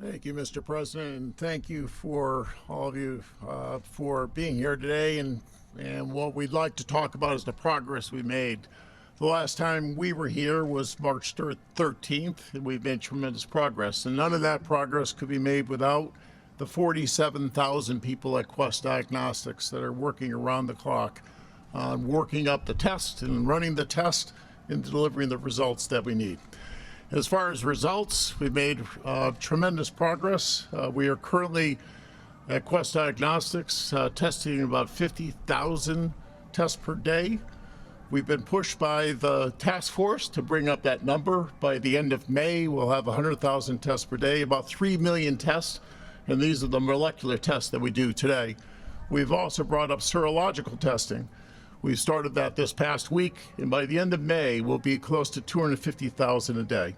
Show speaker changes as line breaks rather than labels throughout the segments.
Thank you, Mr. President, and thank you for all of you for being here today. And what we'd like to talk about is the progress we made. The last time we were here was March 13th, and we've made tremendous progress. And none of that progress could be made without the 47,000 people at Quest Diagnostics that are working around the clock on working up the test and running the test and delivering the results that we need. As far as results, we've made tremendous progress. We are currently at Quest Diagnostics testing about 50,000 tests per day. We've been pushed by the task force to bring up that number. By the end of May, we'll have 100,000 tests per day, about 3 million tests, and these are the molecular tests that we do today. We've also brought up serological testing. We started that this past week, and by the end of May, we'll be close to 250,000 a day,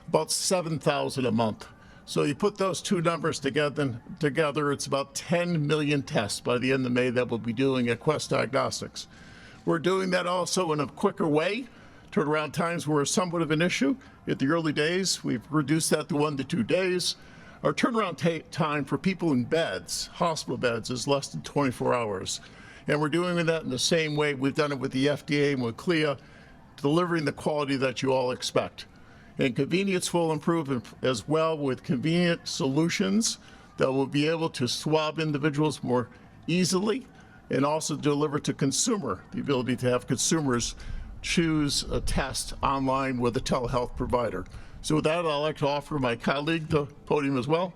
about 7,000 a month. So you put those two numbers together, it's about 10 million tests by the end of May that we'll be doing at Quest Diagnostics. We're doing that also in a quicker way. Turnaround times were somewhat of an issue. At the early days, we've reduced that to 1 to 2 days. Our turnaround time for people in beds, hospital beds, is less than 24 hours. And we're doing that in the same way we've done it with the FDA and with CLIA, delivering the quality that you all expect. And convenience will improve as well with convenient solutions that will be able to swab individuals more easily and also deliver to consumer, the ability to have consumers choose a test online with a telehealth provider. So with that, I'd like to offer my colleague the podium as well.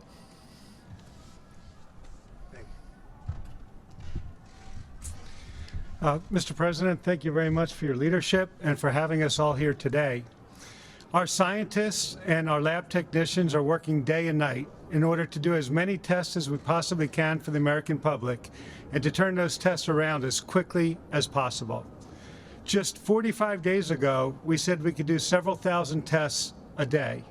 Mr. President, thank you very much for your leadership and for having us all here today. Our scientists and our lab technicians are working day and night in order to do as many tests as we possibly can for the American public and to turn those tests around as quickly as possible. Just 45 days ago, we said we could do several thousand tests a day.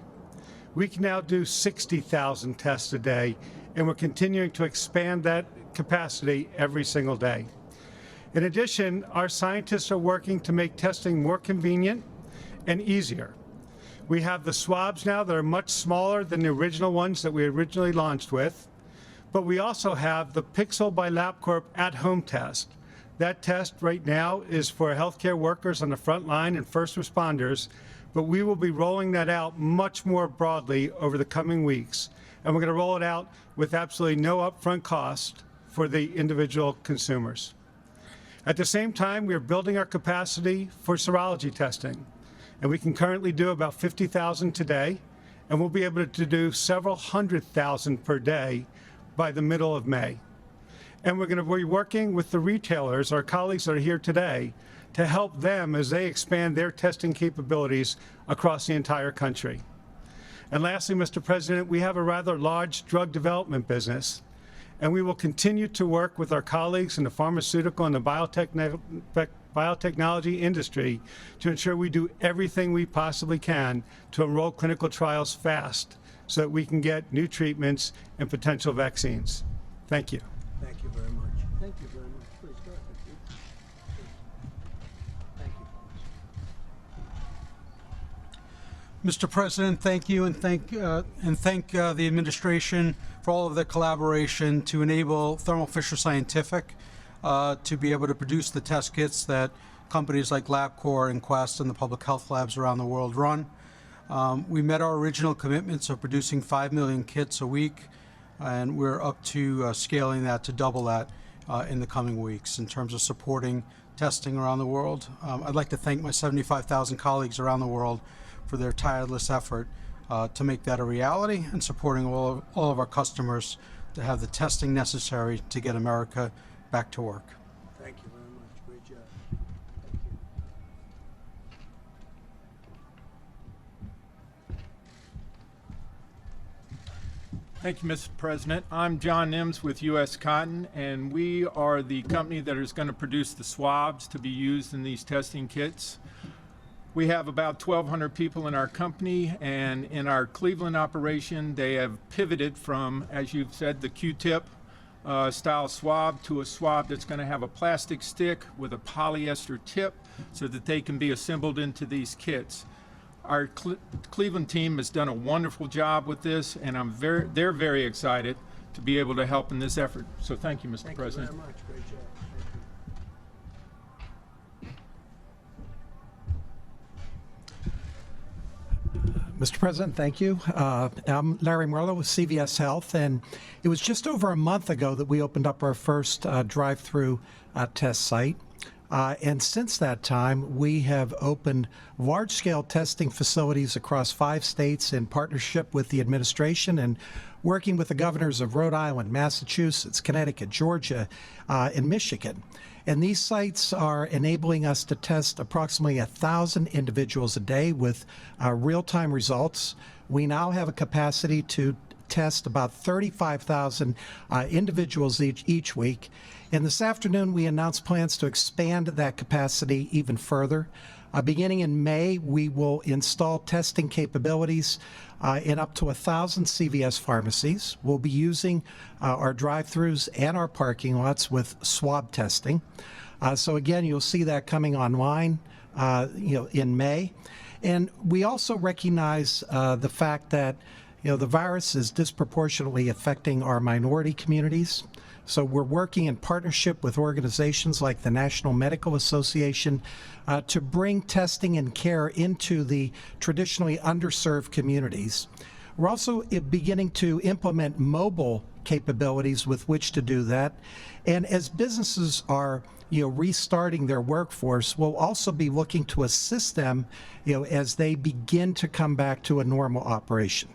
We can now do 60,000 tests a day, and we're continuing to expand that capacity every single day. In addition, our scientists are working to make testing more convenient and easier. We have the swabs now that are much smaller than the original ones that we originally launched with, but we also have the Pixel by LabCorp at-home test. That test right now is for healthcare workers on the front line and first responders, but we will be rolling that out much more broadly over the coming weeks, and we're going to roll it out with absolutely no upfront cost for the individual consumers. At the same time, we are building our capacity for serology testing, and we can currently do about 50,000 today, and we'll be able to do several 100,000 per day by the middle of May. And we're going to be working with the retailers, our colleagues that are here today, to help them as they expand their testing capabilities across the entire country. And lastly, Mr. President, we have a rather large drug development business, and we will continue to work with our colleagues in the pharmaceutical and the biotechnology industry to ensure we do everything we possibly can to enroll clinical trials fast so that we can get new treatments and potential vaccines. Thank you.
Thank you very much. Thank you very much. Please go ahead. Thank you. Mr. President, thank you, and thank the administration for all of their collaboration to enable Thermo Fisher Scientific to be able to produce the test kits that companies like LabCorp and Quest and the public health labs around the world run. We met our original commitments of producing 5 million kits a week, and we're up to scaling that to double that in the coming weeks in terms of supporting testing around the world. I'd like to thank my 75,000 colleagues around the world for their tireless effort to make that a reality and supporting all of our customers to have the testing necessary to get America back to work. Thank you very much. Great job.
Thank you, Mr. President. I'm John Nims with U.S. Cotton, and we are the company that is going to produce the swabs to be used in these testing kits. We have about 1,200 people in our company, and in our Cleveland operation, they have pivoted from, as you've said, the Q-tip style swab to a swab that's going to have a plastic stick with a polyester tip so that they can be assembled into these kits. Our Cleveland team has done a wonderful job with this, and they're very excited to be able to help in this effort. So thank you, Mr. President.
Thank you very much. Great job.
Mr. President, thank you. I'm Larry Merlo with CVS Health, and it was just over a month ago that we opened up our first drive-through test site. And since that time, we have opened large-scale testing facilities across 5 states in partnership with the administration and working with the governors of Rhode Island, Massachusetts, Connecticut, Georgia, and Michigan. And these sites are enabling us to test approximately 1,000 individuals a day with real-time results. We now have a capacity to test about 35,000 individuals each week. And this afternoon, we announced plans to expand that capacity even further. Beginning in May, we will install testing capabilities in up to 1,000 CVS pharmacies. We'll be using our drive-thrus and our parking lots with swab testing. So again, you'll see that coming online in May. And we also recognize the fact that the virus is disproportionately affecting our minority communities. So we're working in partnership with organizations like the National Medical Association to bring testing and care into the traditionally underserved communities. We're also beginning to implement mobile capabilities with which to do that. And as businesses are restarting their workforce, we'll also be looking to assist them as they begin to come back to a normal operation.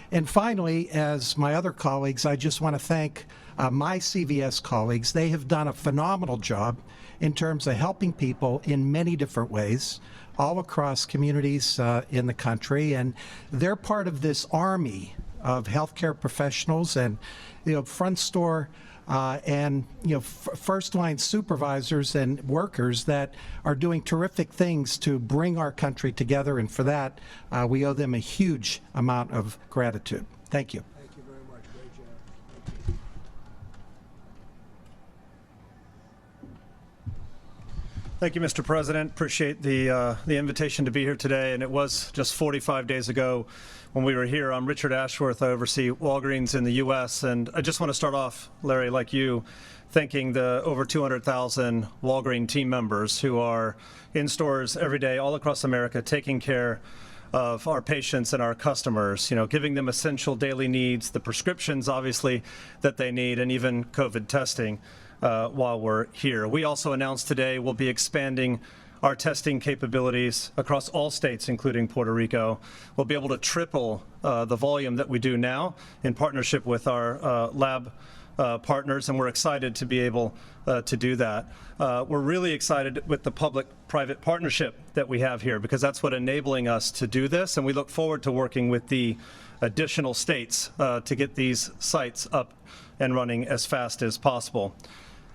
And finally, as my other colleagues, I just want to thank my CVS colleagues. They have done a phenomenal job in terms of helping people in many different ways all across communities in the country. And they're part of this army of healthcare professionals and front store and first-line supervisors and workers that are doing terrific things to bring our country together. And for that, we owe them a huge amount of gratitude. Thank you.
Thank you very much. Great job. Thank you.
Thank you, Mr. President. Appreciate the invitation to be here today. And it was just 45 days ago when we were here. I'm Richard Ashworth. I oversee Walgreens in the U.S. And I just want to start off, Larry, like you, thanking the over 200,000 Walgreens team members who are in stores every day all across America taking care of our patients and our customers, giving them essential daily needs, the prescriptions, obviously, that they need, and even COVID testing while we're here. We also announced today we'll be expanding our testing capabilities across all states, including Puerto Rico. We'll be able to triple the volume that we do now in partnership with our lab partners, and we're excited to be able to do that. We're really excited with the public-private partnership that we have here, because that's what enabling us to do this, and we look forward to working with the additional states to get these sites up and running as fast as possible.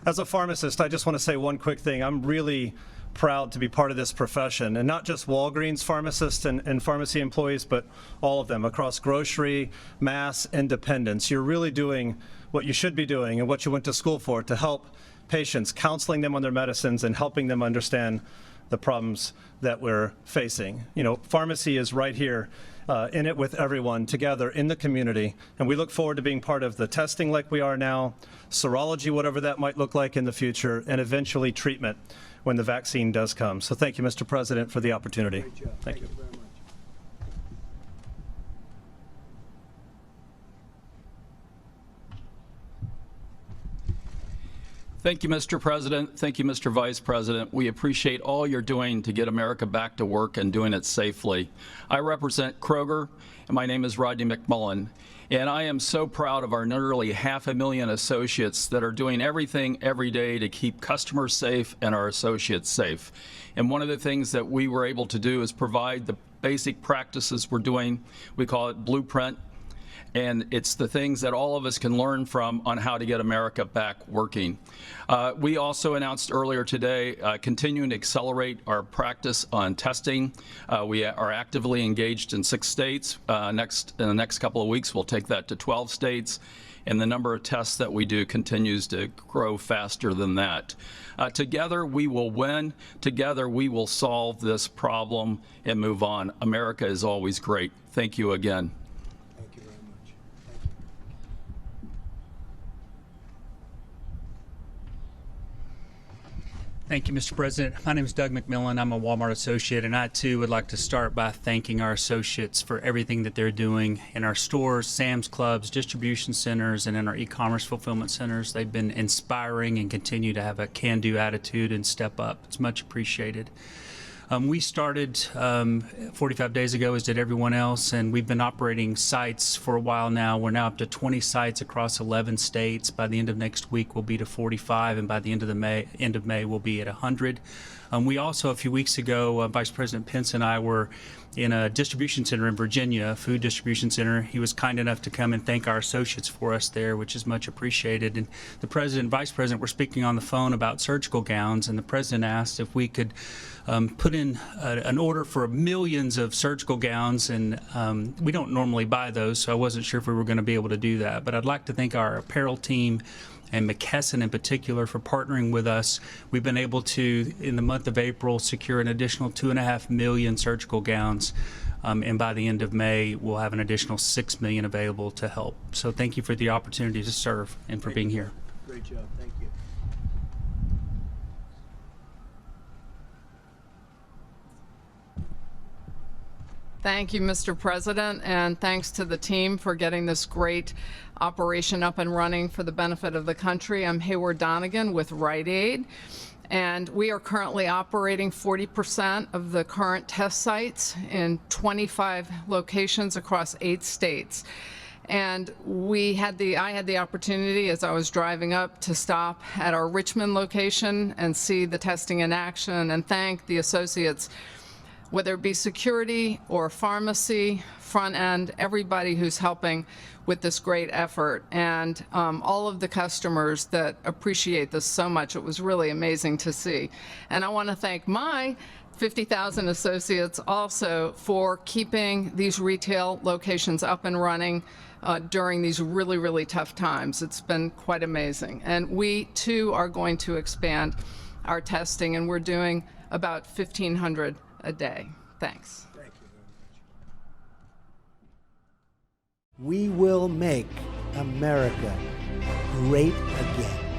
As a pharmacist, I just want to say one quick thing. I'm really proud to be part of this profession, and not just Walgreens pharmacists and pharmacy employees, but all of them across grocery, mass, independents. You're really doing what you should be doing and what you went to school for, to help patients, counseling them on their medicines and helping them understand the problems that we're facing. Pharmacy is right here in it with everyone together in the community, and we look forward to being part of the testing like we are now, serology, whatever that might look like in the future, and eventually treatment when the vaccine does come. So thank you, Mr. President, for the opportunity.
Great job.
Thank you.
Very much.
Thank you, Mr. President. Thank you, Mr. Vice President. We appreciate all you're doing to get America back to work and doing it safely. I represent Kroger, and my name is Rodney McMullen. And I am so proud of our nearly 500,000 associates that are doing everything every day to keep customers safe and our associates safe. And one of the things that we were able to do is provide the basic practices we're doing. We call it Blueprint. and it's the things that all of us can learn from on how to get America back working. We also announced earlier today continuing to accelerate our practice on testing. We are actively engaged in 6 states. In the next couple of weeks, we'll take that to 12 states. And the number of tests that we do continues to grow faster than that. Together, we will win. Together, we will solve this problem and move on. America is always great. Thank you again.
Thank you very much. Thank you.
Thank you, Mr. President. My name is Doug McMillan. I'm a Walmart associate, and I too would like to start by thanking our associates for everything that they're doing in our stores, Sam's Clubs, distribution centers, and in our e-commerce fulfillment centers. They've been inspiring and continue to have a can-do attitude and step up. It's much appreciated. We started 45 days ago, as did everyone else, and we've been operating sites for a while now. We're now up to 20 sites across 11 states. By the end of next week, we'll be to 45, and by the end of May, we'll be at 100. We also, a few weeks ago, Vice President Pence and I were in a distribution center in Virginia, a food distribution center. He was kind enough to come and thank our associates for us there, which is much appreciated. And the President and Vice President were speaking on the phone about surgical gowns, and the President asked if we could put in an order for millions of surgical gowns, and we don't normally buy those, so I wasn't sure if we were going to be able to do that. But I'd like to thank our apparel team and McKesson in particular for partnering with us. We've been able to, in the month of April, secure an additional 2.5 million surgical gowns. And by the end of May, we'll have an additional 6 million available to help. So thank you for the opportunity to serve and for being here.
Great job. Thank you.
Thank you, Mr. President, and thanks to the team for getting this great operation up and running for the benefit of the country. I'm Hayward Donegan with Rite Aid, and we are currently operating 40% of the current test sites in 25 locations across 8 states. And I had the opportunity, as I was driving up, to stop at our Richmond location and see the testing in action and thank the associates, whether it be security or pharmacy, front end, everybody who's helping with this great effort, and all of the customers that appreciate this so much. It was really amazing to see. And I want to thank my 50,000 associates also for keeping these retail locations up and running during these really, really tough times. It's been quite amazing. And we too are going to expand our testing, and we're doing about 1,500 a day. Thanks.
Thank you very much. We will make America great again.